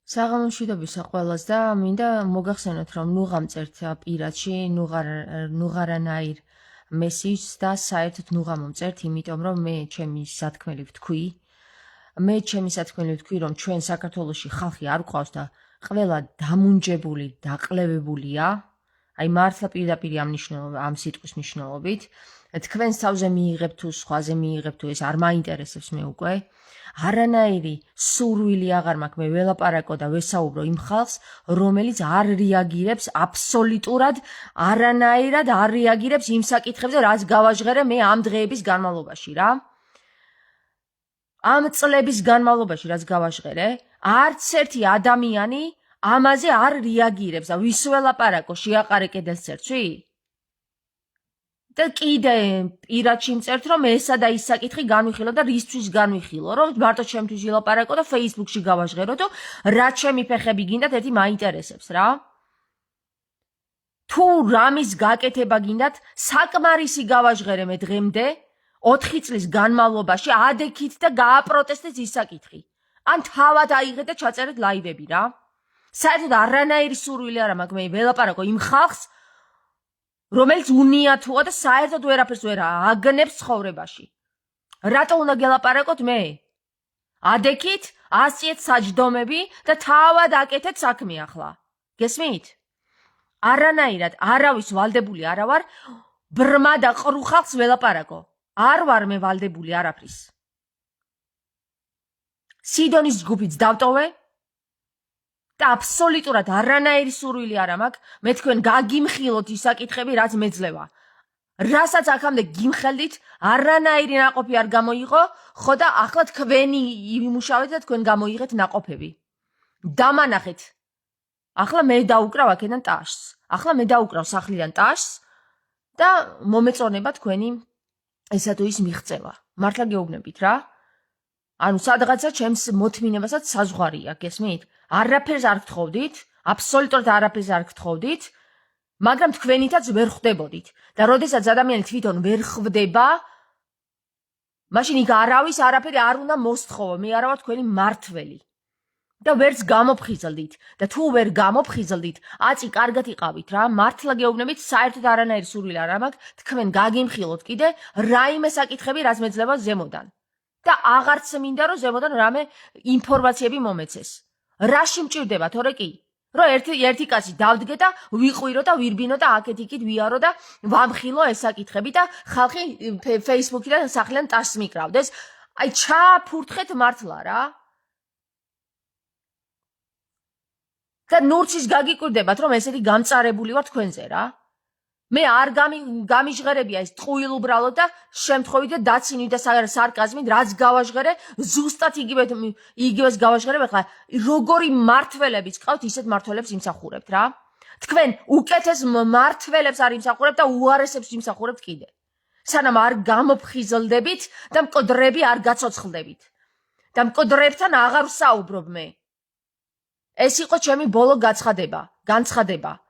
საღამო მშვიდობისა ყველას და მინდა მოგახსენოთ, რომ ნუ გამწერთ პირადში, ნუღარანაირ მესიჯს და საერთოდ ნუ გამომწერთ, იმიტომ რომ მე ჩემი სათქმელი ვთქვი, რომ ჩვენ საქართველოში ხალხი არ გვყავს და ყველა დამუნჯებული, დაყლევებულია, აი მართლა პირდაპირ ამ სიტყვის მნიშვნელობით, თქვენს თავზე მიიღებთ თუ სხვაზე მიიღებთ თუ ეს არ მაინტერესებს მე უკვე. არანაირი სურვილი აღარ მაქვს მე ველაპარაკო და ვესაუბრო იმ ხალხს, რომელიც არ რეაგირებს აბსოლუტურად, არანაირად არ რეაგირებს იმ საკითხებზე, რაც გავაჟღერე მე ამ დღეების განმავლობაში რა. ამ წლების განმავლობაში რაც გავაჟღერე, არც ერთი ადამიანი ამაზე არ რეაგირებს და ვის ველაპარაკო, შეაყარე კედელს წერცვი? და კიდე პირადში მწერთ, რომ ესა და ის საკითხი განვიხილო და რისთვის განვიხილო, რომ მარტო ჩემთვის ვილაპარაკო და Facebook-ში გავაჟღერო და რა ჩემი ფეხები გინდათ, ერთი მაინტერესებს რა. თუ რამის გაკეთება გინდათ, საკმარისი გავაჟღერე მე დღემდე 4 წლის განმავლობაში ადექით და გააპროტესტეთ ის საკითხი. ან თავად აიღეთ და ჩაწერეთ ლაივები რა. საერთოდ არანაირი სურვილი არ მაქვს მე ველაპარაკო იმ ხალხს, რომელიც უნიათოა და საერთოდ ვერაფერს ვერ აგნებს ცხოვრებაში. რატო უნდა გელაპარაკოთ მე? ადექით, ასიეთ საჯდომები და თავად აკეთეთ საქმე ახლა. გესმით? არანაირად არავის ვალდებული არა ვარ ბრმა და ყრუ ხალხს ველაპარაკო. არ ვარ მე ვალდებული არაფრის. სიდონის ჯგუფიც დავტოვე და აბსოლუტურად არანაირი სურვილი არ მაქვს მე თქვენ გაგიმხილოთ ის საკითხები, რაც მეძლევა. რასაც აქამდე გიმხელდით, არანაირი ნაყოფი არ გამოიღო, ხო და ახლა თქვენი იმუშავეთ და თქვენ გამოიღეთ ნაყოფები. დამანახეთ. ახლა მე დაუკრავ აქედან ტაშს. ახლა მე დაუკრავ სახლიდან ტაშს და მომეწონება თქვენი ესა თუ ის მიღწევა. მართლა გეუბნებით რა? ანუ სადღაცა ჩემს მოთმინებასაც საზღვარია, გესმით? არაფერს არ გთხოვდით, აბსოლუტურად არაფერს არ გთხოვდით, მაგრამ თქვენითაც ვერ ხვდებოდით. და როდესაც ადამიანი თვითონ ვერ ხვდება, მაშინ იქ არავის არაფერი არ უნდა მოსთხოვო, მე არა ვარ თქვენი მართველი. და ვერც გამოფხიზლდით და თუ ვერ გამოფხიზლდით, აწი კარგად იყავით რა, მართლა გეუბნებით, საერთოდ არანაირი სურვილი არ მაქვს, თქვენ გაგიმხილოთ კიდე რაიმე საკითხები, რაც მეძლევა ზემოდან. და აღარც მინდა რომ ზემოდან რამე ინფორმაციები მომეცეს. რაში მჭირდება თორე კი? რომ ერთი კაცი დავდგე და ვიყვირო და ვირბინო და აქეთ იქით ვიარო და ვამხილო ეს საკითხები და ხალხი Facebook-იდან სახლიდან ტაშს მიკრავდეს. აი ჩააფურთხეთ მართლა რა. და ნურცის გაგიკვირდებათ რომ ესეთი გამწარებული ვარ თქვენზე რა. მე არ გამიჟღერებია ეს ტყუილ უბრალოდ და შემთხვევით და დაცინვით და სარკაზმით, რაც გავაჟღერე, ზუსტად იგივეს გავაჟღერებ. ახლა როგორი მართველებიც ყავთ, ისეთ მართველებს იმსახურებთ რა. თქვენ უკეთეს მართველებს არ იმსახურებთ და უარესებს იმსახურებთ კიდე. სანამ არ გამოფხიზლდებით და მკვდრები არ გაცოცხლდებით. და მკვდრებთან აღარ ვსაუბრობ მე. ეს იყო ჩემი ბოლო განცხადება.